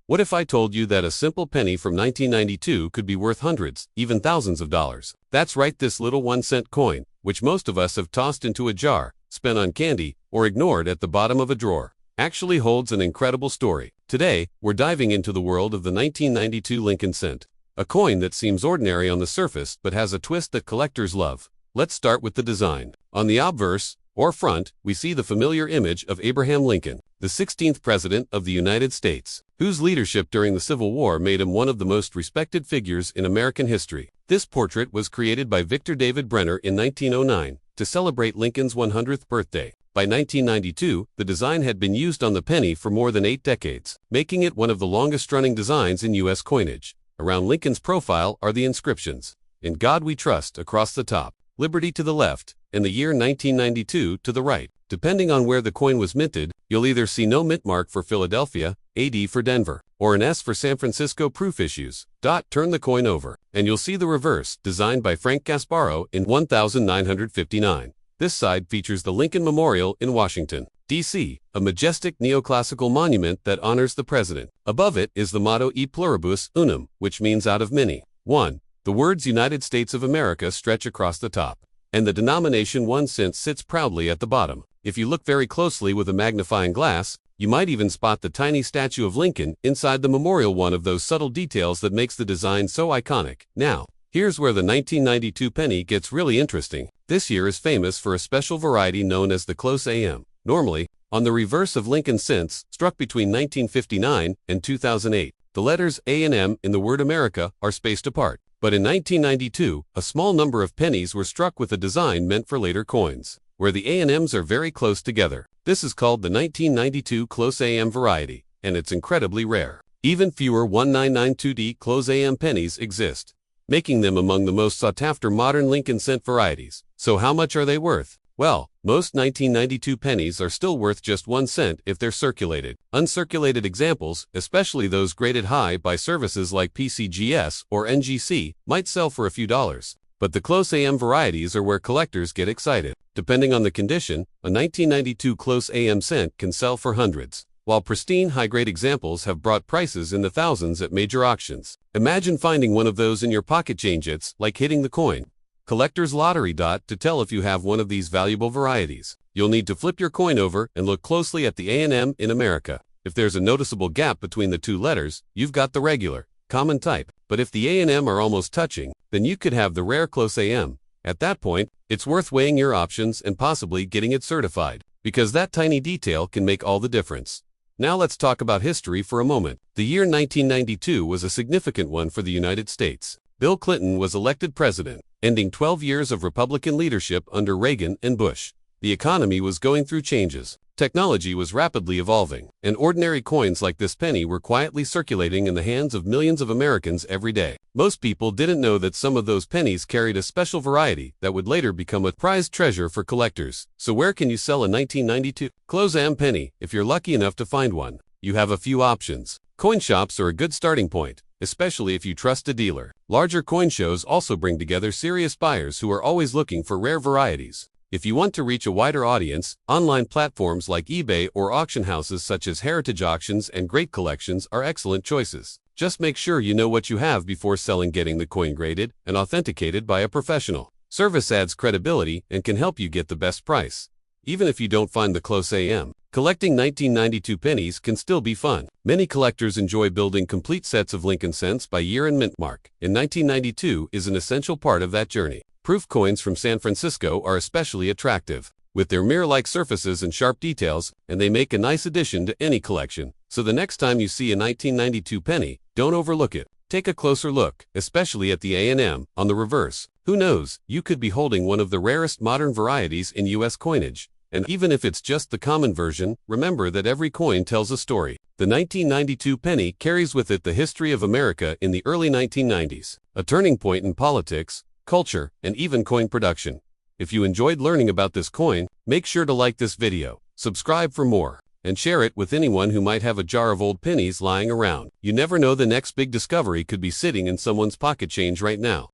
What if I told you that a simple penny from 1992 could be worth hundreds, even thousands of dollars? That's right, this little 1-cent coin, which most of us have tossed into a jar, spent on candy, or ignored at the bottom of a drawer, actually holds an incredible story. Today, we're diving into the world of the 1992 Lincoln cent, a coin that seems ordinary on the surface but has a twist that collectors love. Let's start with the design. On the obverse, or front, we see the familiar image of Abraham Lincoln, the 16th President of the United States, whose leadership during the Civil War made him one of the most respected figures in American history. This portrait was created by Victor David Brenner in 1909 to celebrate Lincoln's 100th birthday. By 1992, the design had been used on the penny for more than 8 decades, making it one of the longest-running designs in U.S. coinage. Around Lincoln's profile are the inscriptions, "In God We Trust" across the top, "Liberty" to the left, and the year 1992 to the right. Depending on where the coin was minted, you'll either see no mint mark for Philadelphia, AD for Denver, or an S for San Francisco proof issues. Turn the coin over, and you'll see the reverse, designed by Frank Gasparro in 1959. This side features the Lincoln Memorial in Washington, D.C., a majestic neoclassical monument that honors the president. Above it is the motto E pluribus unum, which means out of many, one. The words United States of America stretch across the top, and the denomination 1 cent sits proudly at the bottom. If you look very closely with a magnifying glass, you might even spot the tiny statue of Lincoln inside the memorial, one of those subtle details that makes the design so iconic. Now, here's where the 1992 penny gets really interesting. This year is famous for a special variety known as the close AM. Normally, on the reverse of Lincoln cents, struck between 1959 and 2008, the letters A and M in the word America are spaced apart. But in 1992, a small number of pennies were struck with a design meant for later coins, where the A and M's are very close together. This is called the 1992 close AM variety, and it's incredibly rare. Even fewer 1992D close AM pennies exist, making them among the most sought-after modern Lincoln cent varieties. So how much are they worth? Well, most 1992 pennies are still worth just 1 cent if they're circulated. Uncirculated examples, especially those graded high by services like PCGS or NGC, might sell for a few dollars. But the close AM varieties are where collectors get excited. Depending on the condition, a 1992 close AM cent can sell for hundreds, while pristine high-grade examples have brought prices in the thousands at major auctions. Imagine finding one of those in your pocket change. It's like hitting the coin collector's lottery. To tell if you have one of these valuable varieties, you'll need to flip your coin over and look closely at the A and M in America. If there's a noticeable gap between the two letters, you've got the regular, common type. But if the A and M are almost touching, then you could have the rare close AM. At that point, it's worth weighing your options and possibly getting it certified, because that tiny detail can make all the difference. Now let's talk about history for a moment. The year 1992 was a significant one for the United States. Bill Clinton was elected president, ending 12 years of Republican leadership under Reagan and Bush. The economy was going through changes. Technology was rapidly evolving, and ordinary coins like this penny were quietly circulating in the hands of millions of Americans every day. Most people didn't know that some of those pennies carried a special variety that would later become a prized treasure for collectors. So where can you sell a 1992 close AM penny if you're lucky enough to find one? You have a few options. Coin shops are a good starting point, especially if you trust a dealer. Larger coin shows also bring together serious buyers who are always looking for rare varieties. If you want to reach a wider audience, online platforms like eBay or auction houses such as Heritage Auctions and Great Collections are excellent choices. Just make sure you know what you have before selling. Getting the coin graded and authenticated by a professional service adds credibility and can help you get the best price. Even if you don't find the close AM, collecting 1992 pennies can still be fun. Many collectors enjoy building complete sets of Lincoln cents by year and mint mark, and 1992 is an essential part of that journey. Proof coins from San Francisco are especially attractive, with their mirror-like surfaces and sharp details, and they make a nice addition to any collection. So the next time you see a 1992 penny, don't overlook it. Take a closer look, especially at the A and M on the reverse. Who knows, you could be holding one of the rarest modern varieties in U.S. coinage. And even if it's just the common version, remember that every coin tells a story. The 1992 penny carries with it the history of America in the early 1990s, a turning point in politics, culture, and even coin production. If you enjoyed learning about this coin, make sure to like this video, subscribe for more, and share it with anyone who might have a jar of old pennies lying around. You never know, the next big discovery could be sitting in someone's pocket change right now.